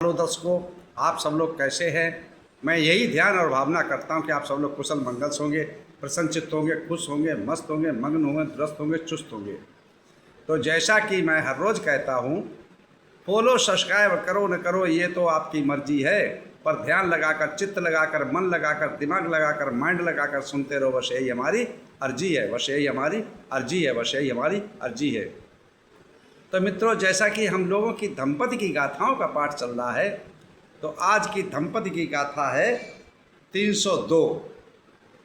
Hello दर्शकों, आप सब लोग कैसे हैं। मैं यही ध्यान और भावना करता हूं कि आप सब लोग कुशल मंगल होंगे, प्रसन्नचित्त होंगे, खुश होंगे, मस्त होंगे, मग्न होंगे, दुरुस्त होंगे, चुस्त होंगे। तो जैसा कि मैं हर रोज़ कहता हूं, फॉलो सब्सक्राइब करो न करो ये तो आपकी मर्जी है, पर ध्यान लगाकर, चित्त लगाकर, मन लगाकर, दिमाग लगाकर, माइंड लगाकर सुनते रहो, बस यही हमारी अर्जी है, बस यही हमारी अर्जी है, बस यही हमारी अर्जी है। तो मित्रों, जैसा कि हम लोगों की दंपति की गाथाओं का पाठ चल रहा है, तो आज की दंपति की गाथा है 302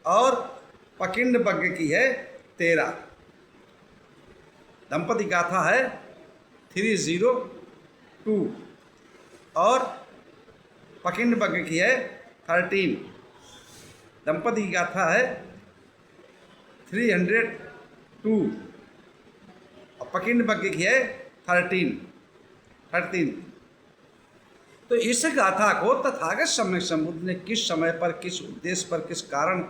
और पकिंड बग्ग की है 13। दंपति गाथा है 302 और पकिंड बग्ग की है 13। दंपति की गाथा है 302 और पकिंड बग्ग की है 13। तो इस गाथा को तथागत सम्यक संबुद्ध ने किस समय पर, किस उद्देश्य पर, किस कारण,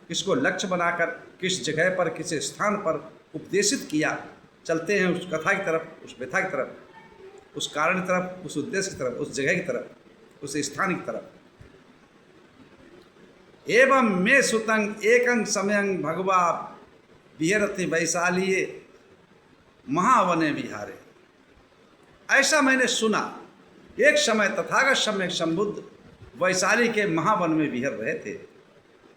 किसको लक्ष्य बनाकर, किस जगह पर, किस स्थान पर उपदेशित किया। चलते हैं उस कथा की तरफ, उस व्यथा की तरफ, उस कारण की तरफ, उस उद्देश्य की तरफ, उस जगह की तरफ, उस स्थान की तरफ। एवं मे सुतंग एकं समयं भगवा विहरति वैशालीये महावने विहारे। ऐसा मैंने सुना, एक समय तथागत सम्यक संबुद्ध वैशाली के महावन में विहर रहे थे।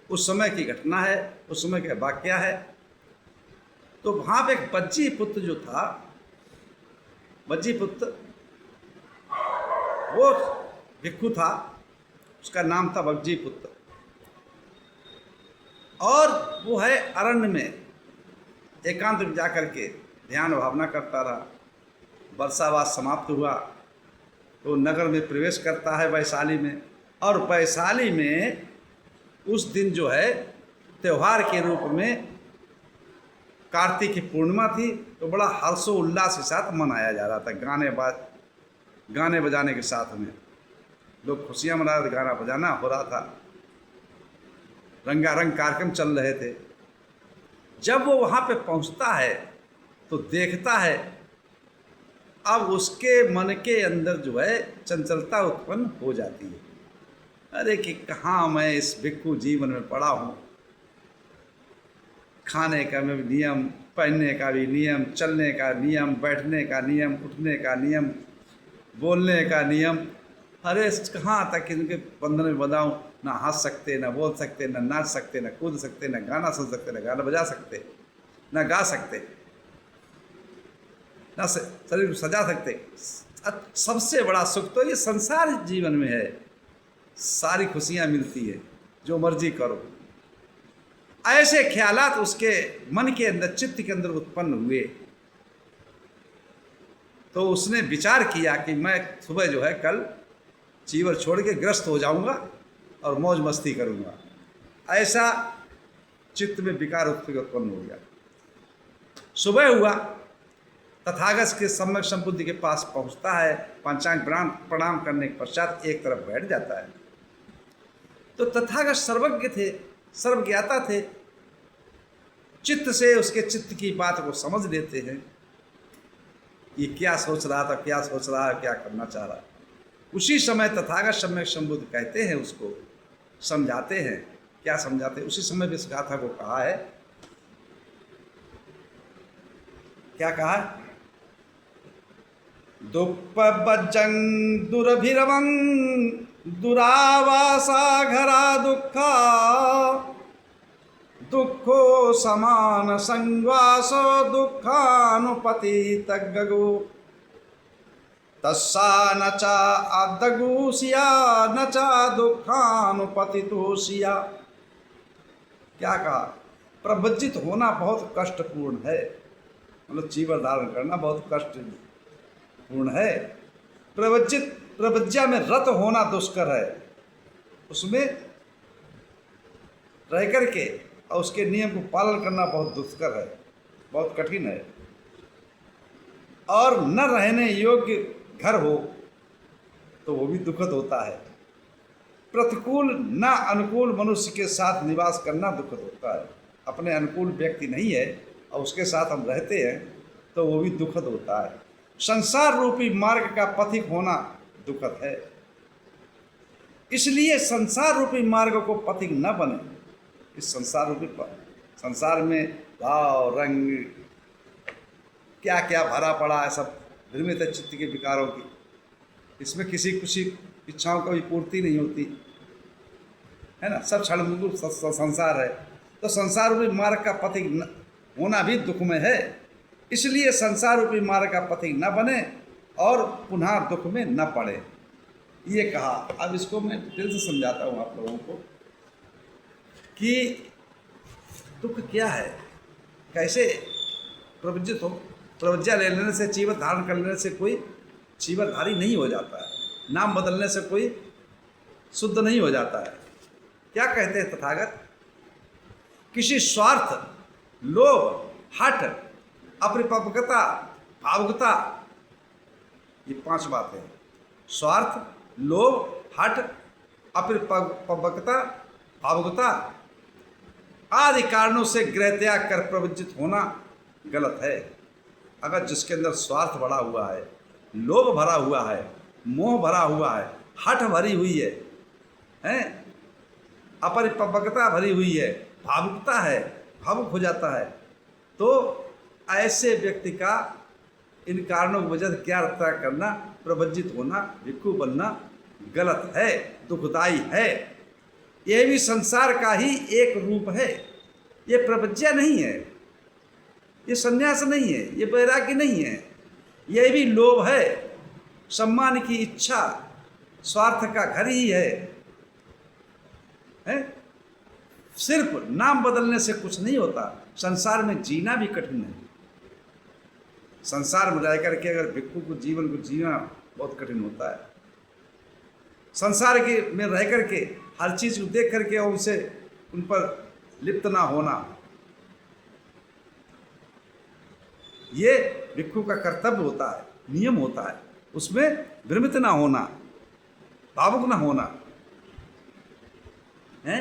उस समय की घटना है, उस समय का वाक्य है। तो वहाँ पे एक बज्जी पुत्र जो था, बज्जी पुत्र वो भिक्षु था, उसका नाम था बज्जी पुत्र। और वो है अरण्य में एकांत में जाकर के ध्यान भावना करता रहा। वर्षावास समाप्त हुआ तो नगर में प्रवेश करता है वैशाली में। और वैशाली में उस दिन जो है त्यौहार के रूप में कार्तिक की पूर्णिमा थी, तो बड़ा हर्षोल्लास के साथ मनाया जा रहा था। गाने बजाने के साथ में लोग खुशियाँ मना रहे थे, गाना बजाना हो रहा था, रंगारंग कार्यक्रम चल रहे थे। जब वो वहाँ पे पहुँचता है तो देखता है, अब उसके मन के अंदर जो है चंचलता उत्पन्न हो जाती है। अरे कि कहाँ मैं इस भिक्षु जीवन में पड़ा हूँ। खाने का भी नियम, पहनने का भी नियम, चलने का नियम, बैठने का नियम, उठने का नियम, बोलने का नियम। अरे कहाँ तक इनके बंधन में बंधाऊँ। ना हंस सकते, ना बोल सकते, ना नाच सकते, ना कूद सकते, ना गाना सुन सकते, ना गाना बजा सकते, ना गा सकते, ना शरीर को सजा सकते। सबसे बड़ा सुख तो ये संसार जीवन में है। सारी खुशियाँ मिलती है, जो मर्जी करो। ऐसे ख्यालात उसके मन के अंदर, चित्त के अंदर उत्पन्न हुए। तो उसने विचार किया कि मैं सुबह जो है कल चीवर छोड़ के ग्रस्त हो जाऊंगा और मौज मस्ती करूंगा। ऐसा चित्त में विकार उत्पन्न हो गया। सुबह हुआ, तथागत के सम्यक संबुद्ध के पास पहुंचता है। पंचांग प्रणाम करने के पश्चात एक तरफ बैठ जाता है। तो तथागत सर्वज्ञ थे, सर्वज्ञाता थे। चित्त से उसके चित्त की बात को समझ लेते हैं, ये क्या सोच रहा था, क्या सोच रहा है, क्या करना चाह रहा है। उसी समय तथागत सम्यक संबुद्ध कहते हैं, उसको समझाते हैं। क्या समझाते हैं? उसी समय भी इस गाथा को कहा है। क्या कहा? दुप्पबज्जं दुरभिरवं दुरावासा घरा दुःखा दुःखो समान संवासो दुःखानुपतितगगो तस्सा न चा आदगुसिया न चा दुःखानुपतितोसिया। क्या कहा? प्रवज्जित होना बहुत कष्टपूर्ण है, मतलब चीवर धारण करना बहुत कष्टपूर्ण है। प्रवज्जा में रत होना दुष्कर है। उसमें रह करके और उसके नियम को पालन करना बहुत दुष्कर है, बहुत कठिन है। और न रहने योग्य घर हो तो वो भी दुखद होता है। प्रतिकूल न अनुकूल मनुष्य के साथ निवास करना दुखद होता है। अपने अनुकूल व्यक्ति नहीं है और उसके साथ हम रहते हैं तो वो भी दुखद होता है। संसार रूपी मार्ग का पथिक होना दुखद है। इसलिए संसार रूपी मार्ग को पथिक न बने। इस संसार रूपी संसार में भाव रंग क्या क्या भरा पड़ा है, सब भ्रमित है चित्त के विकारों की। इसमें किसी किसी इच्छाओं का भी पूर्ति नहीं होती है ना, सब क्षणभंगुर संसार है। तो संसार रूपी मार्ग का पथिक होना भी दुख में है। इसलिए संसार रूपी मार्ग का पथिक न बने और पुनः दुख में न पड़े, ये कहा। अब इसको मैं डिटेल से समझाता हूँ आप लोगों को कि दुख क्या है, कैसे प्रवज्जित हो। प्रवज्जा ले लेने से, जीवन धारण कर लेने से कोई जीवनधारी नहीं हो जाता है, नाम बदलने से कोई शुद्ध नहीं हो जाता है। क्या कहते हैं तथागत? किसी स्वार्थ, लोभ, हठ, अपरिपक्वता, भावुकता, ये 5 बातें। स्वार्थ, लोभ, हठ, अपरिपक्वता, भावुकता आदि कारणों से गृह त्याग कर प्रवज्जित होना गलत है। अगर जिसके अंदर स्वार्थ भरा हुआ है, लोभ भरा हुआ है, मोह भरा हुआ है, हठ भरी हुई है, अपरिपक्वता भरी हुई है, भावुकता है, भावुक हो जाता है, तो ऐसे व्यक्ति का इन कारणों की वजह से क्या त्याग करना, प्रवज्जित होना, भिक्षु बनना गलत है, दुखदाई है। यह भी संसार का ही एक रूप है। ये प्रवज्या नहीं है, ये संन्यास नहीं है, ये वैराग्य नहीं है, यह भी लोभ है, सम्मान की इच्छा, स्वार्थ का घर ही है? सिर्फ नाम बदलने से कुछ नहीं होता। संसार में जीना भी कठिन है। संसार में रह करके अगर भिक्षु को जीवन को जीना बहुत कठिन होता है। संसार के में रह करके हर चीज़ को देख करके उनसे उन पर लिप्त ना होना, ये भिक्षु का कर्तव्य होता है, नियम होता है। उसमें भ्रमित ना होना, भावुक ना होना है।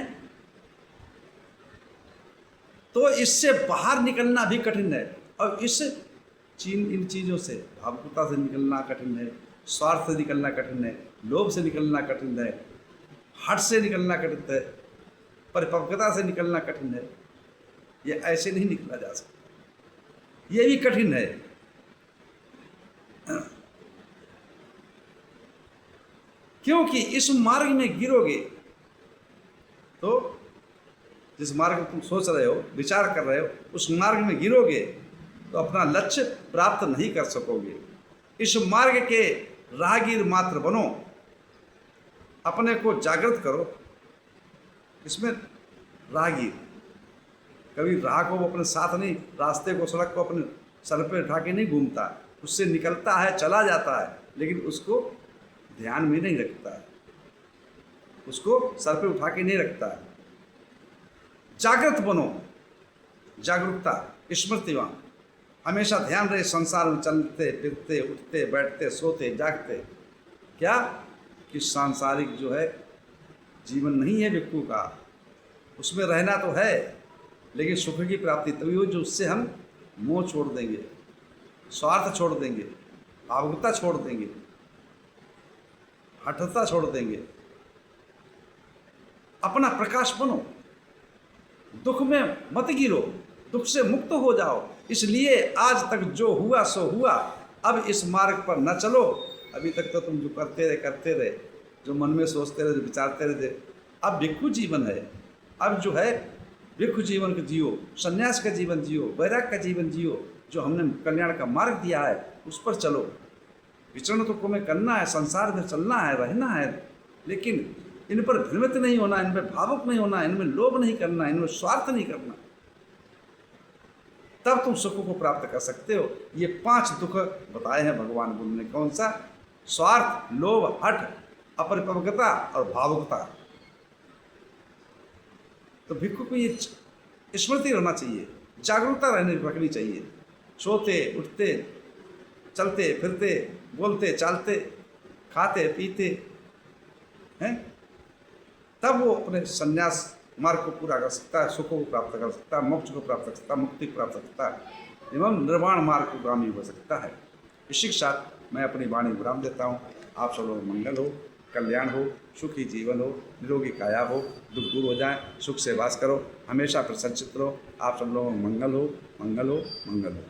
तो इससे बाहर निकलना भी कठिन है। और इन चीज़ों से, भावुकता से निकलना कठिन है, स्वार्थ से निकलना कठिन है, लोभ से निकलना कठिन है, हठ से निकलना कठिन है, परिपक्वता से निकलना कठिन है। ये ऐसे नहीं निकला जा सकता, ये भी कठिन है। क्योंकि इस मार्ग में गिरोगे तो, जिस मार्ग में तुम सोच रहे हो, विचार कर रहे हो, उस मार्ग में गिरोगे तो अपना लक्ष्य प्राप्त नहीं कर सकोगे। इस मार्ग के राहगीर मात्र बनो, अपने को जागृत करो। इसमें राहगीर, कभी राह को अपने साथ नहीं, रास्ते को, सड़क को अपने सर पे उठा के नहीं घूमता, उससे निकलता है, चला जाता है, लेकिन उसको ध्यान में नहीं रखता है, उसको सर पे उठा के नहीं रखता है। जागृत बनो, जागरूकता, स्मृतिवान, हमेशा ध्यान रहे संसार में चलते फिरते, उठते बैठते, सोते जागते। क्या कि सांसारिक जो है जीवन नहीं है भिक्षु का, उसमें रहना तो है, लेकिन सुख की प्राप्ति तभी हो जो उससे हम मोह छोड़ देंगे, स्वार्थ छोड़ देंगे, भावुकता छोड़ देंगे, हठता छोड़ देंगे। अपना प्रकाश बनो, दुख में मत गिरो, दुख से मुक्त हो जाओ। इसलिए आज तक जो हुआ सो हुआ, अब इस मार्ग पर न चलो। अभी तक तो तुम जो करते रहे, जो मन में सोचते रहे, जो विचारते रहे, अब भिक्षु जीवन है। अब जो है भिक्षु जीवन को जियो, संन्यास का जीवन जियो, वैराग का जीवन जियो। जो हमने कल्याण का मार्ग दिया है उस पर चलो। विचरण तो तुम्हें करना है, संसार में चलना है, रहना है, लेकिन इन पर भ्रमित नहीं होना, इनमें भावुक नहीं होना, इनमें लोभ नहीं करना, इनमें स्वार्थ नहीं करना। तब तुम सुख को प्राप्त कर सकते हो। ये 5 दुख बताए हैं भगवान बुद्ध ने। कौन सा? स्वार्थ, लोभ, हठ, अपरिपक्वता और भावुकता। तो भिक्षु को ये स्मृति रहना चाहिए, जागरूकता रखनी चाहिए। सोते उठते, चलते फिरते, बोलते चालते, खाते पीते हैं, तब वो अपने संन्यास मार्ग को पूरा कर सकता है, सुख को प्राप्त कर सकता है, मोक्ष को प्राप्त कर सकता है, मुक्ति को प्राप्त कर सकता है एवं निर्वाण मार्ग को गामी हो सकता है। इसी के साथ मैं अपनी वाणी विराम देता हूँ। आप सब लोग मंगल हो। कल्याण हो, सुखी जीवन हो, निरोगी काया हो, दुख दूर हो जाए, सुख से वास करो, हमेशा प्रसन्नचित्त रहो। आप सब लोगों को मंगल हो, मंगल हो, मंगल हो।